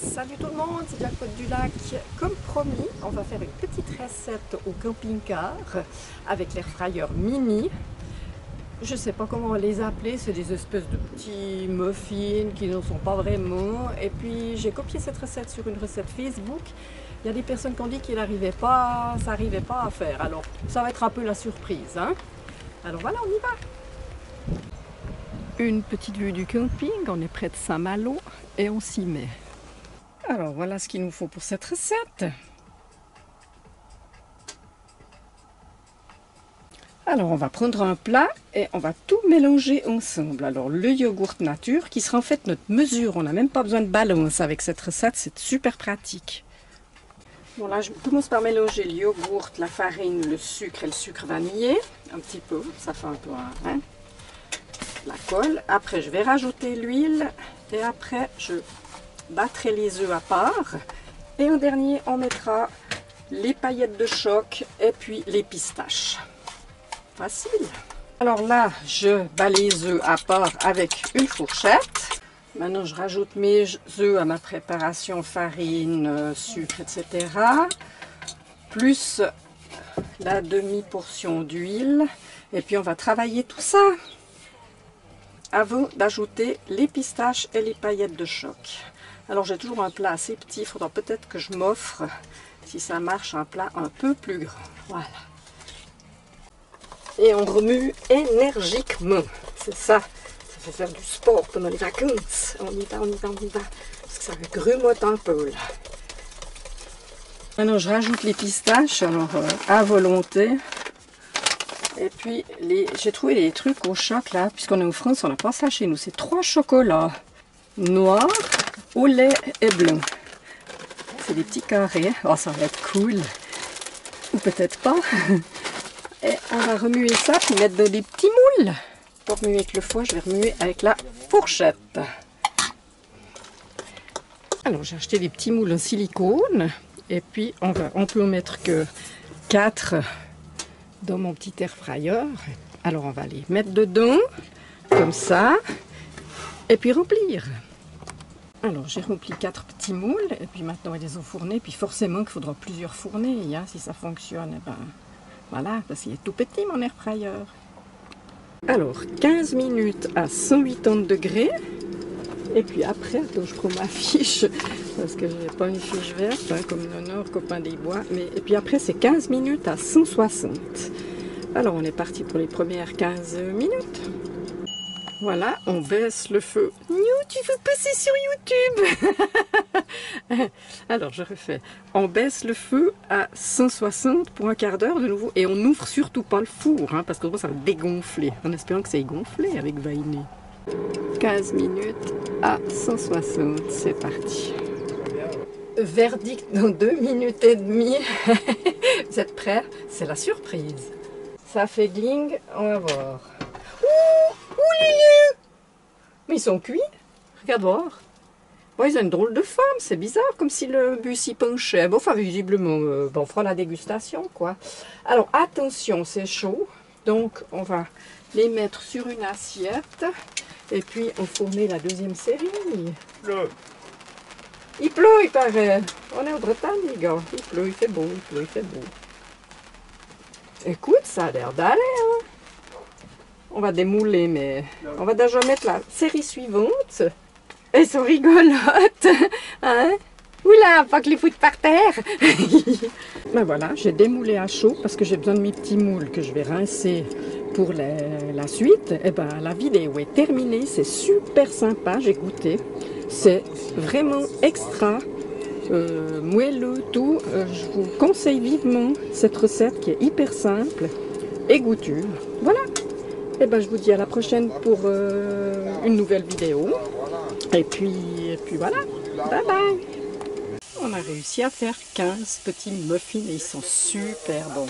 Salut tout le monde, c'est Jacques Côte du Lac. Comme promis, on va faire une petite recette au camping-car avec l'air fryer mini. Je ne sais pas comment les appeler, c'est des espèces de petits muffins qui ne sont pas vraiment. Et puis j'ai copié cette recette sur une recette Facebook. Il y a des personnes qui ont dit qu'il n'arrivait pas, ça n'arrivait pas à faire. Alors ça va être un peu la surprise, hein. Alors voilà, on y va. Une petite vue du camping, on est près de Saint-Malo et on s'y met. Alors voilà ce qu'il nous faut pour cette recette. Alors on va prendre un plat et on va tout mélanger ensemble. Alors le yogourt nature qui sera en fait notre mesure. On n'a même pas besoin de balance avec cette recette, c'est super pratique. Bon là je commence par mélanger le yogourt, la farine, le sucre et le sucre vanillé. Un petit peu, ça fait un peu la colle. Après je vais rajouter l'huile et après je battrai les œufs à part. Et en dernier on mettra les paillettes de choc et puis les pistaches. Facile. Alors là, je bats les œufs à part avec une fourchette. Maintenant, je rajoute mes œufs à ma préparation farine, sucre, etc. Plus la demi-portion d'huile. Et puis, on va travailler tout ça avant d'ajouter les pistaches et les paillettes de choc. Alors, j'ai toujours un plat assez petit. Il faudra peut-être que je m'offre, si ça marche, un plat un peu plus grand. Voilà. Et on remue énergiquement. C'est ça. Ça fait faire du sport pendant les vacances. On y va, on y va, on y va. Parce que ça grumote un peu là. Maintenant je rajoute les pistaches, alors à volonté. Et puis j'ai trouvé des trucs au choc là, puisqu'on est en France, on n'a pas ça chez nous. C'est 3 chocolats noirs, au lait et blanc. C'est des petits carrés. Oh, ça va être cool. Ou peut-être pas. Et on va remuer ça, puis mettre des petits moules. Pour remuer avec le foie, je vais remuer avec la fourchette. Alors, j'ai acheté des petits moules en silicone. Et puis, on peut en mettre que 4 dans mon petit air fryer. Alors, on va les mettre dedans, comme ça. Et puis, remplir. Alors, j'ai rempli 4 petits moules. Et puis, maintenant, on va les enfourner. Puis, forcément, qu'il faudra plusieurs fournées, hein, si ça fonctionne. Eh ben, voilà, parce qu'il est tout petit mon air fryer. Alors, 15 minutes à 180 degrés. Et puis après, attends, je prends ma fiche, parce que je n'ai pas une fiche verte, hein, comme Nonor, copain des bois. Et puis après, c'est 15 minutes à 160. Alors, on est parti pour les premières 15 minutes. Voilà, on baisse le feu. Nous, tu veux passer sur YouTube? Alors, je refais. On baisse le feu à 160 pour un quart d'heure de nouveau. Et on n'ouvre surtout pas le four, hein, parce que ça va dégonfler. En espérant que ça ait gonflé avec Vainé. 15 minutes à 160, c'est parti. Verdict dans 2 minutes et demie. Vous êtes prêts? C'est la surprise. Ça fait gling, on va voir. Mais ils sont cuits. Regarde voir. Bon, ils ont une drôle de forme. C'est bizarre, comme si le bus y penchait. Bon, enfin, visiblement, on fera la dégustation, quoi. Alors, attention, c'est chaud. Donc, on va les mettre sur une assiette. Et puis, enfourner la deuxième série. Il pleut, il paraît. On est en Bretagne, les gars. Il pleut, il fait beau, il pleut, il fait beau. Écoute, ça a l'air d'aller, hein. On va démouler, mais on va déjà mettre la série suivante. Elles sont rigolotes, hein? Oula, pas que les foutre par terre. Ben voilà, j'ai démoulé à chaud parce que j'ai besoin de mes petits moules que je vais rincer pour la suite. Et ben la vidéo est terminée, c'est super sympa, j'ai goûté. C'est vraiment extra moelleux, tout. Je vous conseille vivement cette recette qui est hyper simple et goûtue. Voilà. Et ben je vous dis à la prochaine pour une nouvelle vidéo. Et puis voilà. Bye bye. On a réussi à faire 15 petits muffins et ils sont super bons.